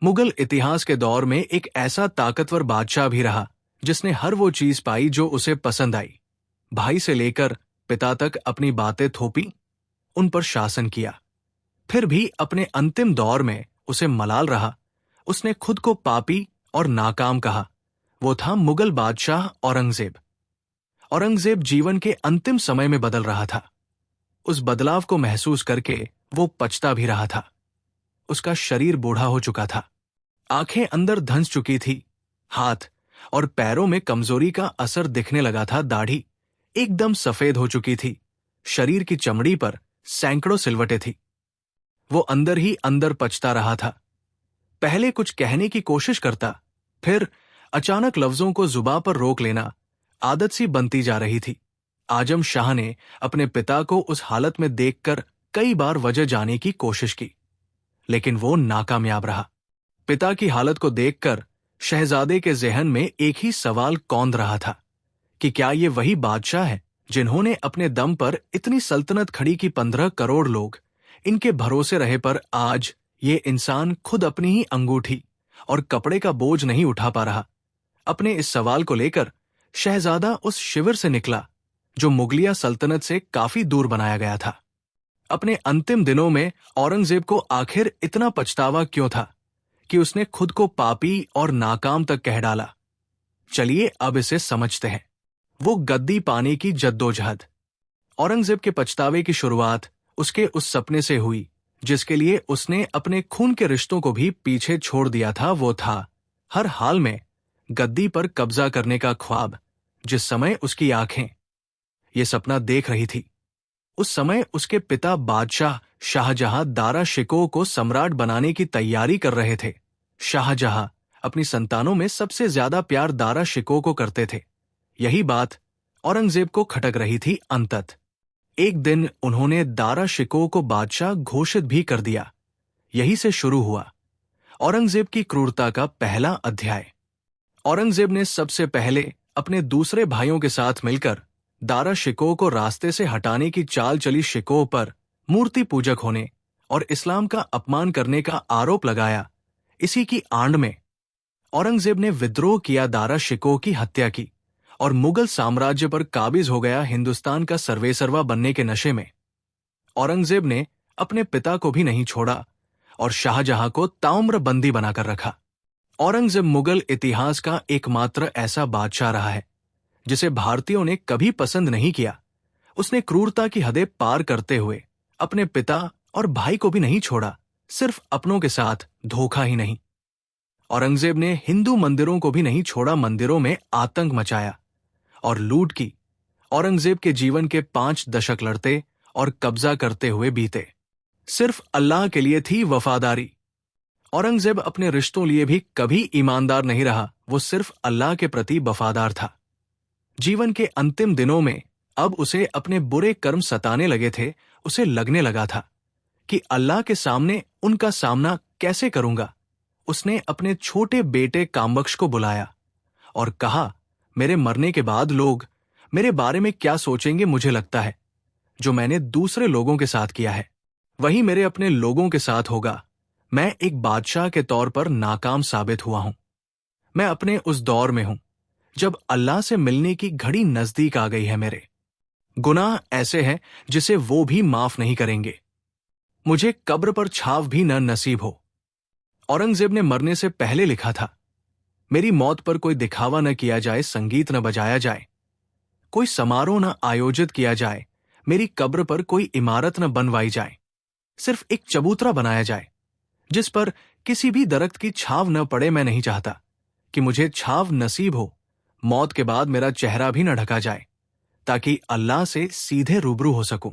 मुगल इतिहास के दौर में एक ऐसा ताकतवर बादशाह भी रहा जिसने हर वो चीज पाई जो उसे पसंद आई। भाई से लेकर पिता तक अपनी बातें थोपी, उन पर शासन किया। फिर भी अपने अंतिम दौर में उसे मलाल रहा। उसने खुद को पापी और नाकाम कहा। वो था मुगल बादशाह औरंगजेब। औरंगजेब जीवन के अंतिम समय में बदल रहा था। उस बदलाव को महसूस करके वो पछता भी रहा था। उसका शरीर बूढ़ा हो चुका था, आंखें अंदर धंस चुकी थी, हाथ और पैरों में कमजोरी का असर दिखने लगा था। दाढ़ी एकदम सफेद हो चुकी थी, शरीर की चमड़ी पर सैकड़ों सिलवटें थी। वो अंदर ही अंदर पछता रहा था। पहले कुछ कहने की कोशिश करता, फिर अचानक लफ्जों को जुबान पर रोक लेना आदत सी बनती जा रही थी। आजम शाह ने अपने पिता को उस हालत में देखकर कई बार वजह जाने की कोशिश की, लेकिन वो नाकामयाब रहा। पिता की हालत को देखकर शहजादे के जहन में एक ही सवाल कौंध रहा था कि क्या ये वही बादशाह है जिन्होंने अपने दम पर इतनी सल्तनत खड़ी की। 15 करोड़ लोग इनके भरोसे रहे, पर आज ये इंसान खुद अपनी ही अंगूठी और कपड़े का बोझ नहीं उठा पा रहा। अपने इस सवाल को लेकर शहजादा उस शिविर से निकला जो मुगलिया सल्तनत से काफी दूर बनाया गया था। अपने अंतिम दिनों में औरंगजेब को आखिर इतना पछतावा क्यों था कि उसने खुद को पापी और नाकाम तक कह डाला। चलिए अब इसे समझते हैं। वो गद्दी पाने की जद्दोजहद। औरंगजेब के पछतावे की शुरुआत उसके उस सपने से हुई जिसके लिए उसने अपने खून के रिश्तों को भी पीछे छोड़ दिया था। वो था हर हाल में गद्दी पर कब्जा करने का ख्वाब। जिस समय उसकी आंखें ये सपना देख रही थी, उस समय उसके पिता बादशाह शाहजहां दारा शिकोह को सम्राट बनाने की तैयारी कर रहे थे। शाहजहां अपनी संतानों में सबसे ज्यादा प्यार दारा शिकोह को करते थे। यही बात औरंगजेब को खटक रही थी। अंतत एक दिन उन्होंने दारा शिकोह को बादशाह घोषित भी कर दिया। यही से शुरू हुआ औरंगजेब की क्रूरता का पहला अध्याय। औरंगजेब ने सबसे पहले अपने दूसरे भाइयों के साथ मिलकर दारा शिकोह को रास्ते से हटाने की चाल चली। शिकोह पर मूर्ति पूजक होने और इस्लाम का अपमान करने का आरोप लगाया। इसी की आड़ में औरंगजेब ने विद्रोह किया, दारा शिकोह की हत्या की और मुगल साम्राज्य पर काबिज हो गया। हिंदुस्तान का सर्वेसर्वा बनने के नशे में औरंगजेब ने अपने पिता को भी नहीं छोड़ा और शाहजहां को ताउम्र बंदी बनाकर रखा। औरंगजेब मुगल इतिहास का एकमात्र ऐसा बादशाह रहा है जिसे भारतीयों ने कभी पसंद नहीं किया। उसने क्रूरता की हदें पार करते हुए अपने पिता और भाई को भी नहीं छोड़ा, सिर्फ अपनों के साथ धोखा ही नहीं। औरंगजेब ने हिंदू मंदिरों को भी नहीं छोड़ा, मंदिरों में आतंक मचाया और लूट की। औरंगजेब के जीवन के 5 दशक लड़ते और कब्जा करते हुए बीते। सिर्फ अल्लाह के लिए थी वफादारी। औरंगजेब अपने रिश्तों लिए भी कभी ईमानदार नहीं रहा, वो सिर्फ अल्लाह के प्रति वफादार था। जीवन के अंतिम दिनों में अब उसे अपने बुरे कर्म सताने लगे थे। उसे लगने लगा था कि अल्लाह के सामने उनका सामना कैसे करूंगा। उसने अपने छोटे बेटे काम्बक्ष को बुलाया और कहा, मेरे मरने के बाद लोग मेरे बारे में क्या सोचेंगे। मुझे लगता है जो मैंने दूसरे लोगों के साथ किया है वही मेरे अपने लोगों के साथ होगा। मैं एक बादशाह के तौर पर नाकाम साबित हुआ हूं। मैं अपने उस दौर में हूं जब अल्लाह से मिलने की घड़ी नजदीक आ गई है। मेरे गुनाह ऐसे हैं जिसे वो भी माफ नहीं करेंगे। मुझे कब्र पर छाव भी न नसीब हो। औरंगजेब ने मरने से पहले लिखा था, मेरी मौत पर कोई दिखावा न किया जाए, संगीत न बजाया जाए, कोई समारोह न आयोजित किया जाए, मेरी कब्र पर कोई इमारत न बनवाई जाए, सिर्फ एक चबूतरा बनाया जाए जिस पर किसी भी दरख्त की छाव न पड़े। मैं नहीं चाहता कि मुझे छाव नसीब हो। मौत के बाद मेरा चेहरा भी न ढका जाए ताकि अल्लाह से सीधे रूबरू हो सकूं।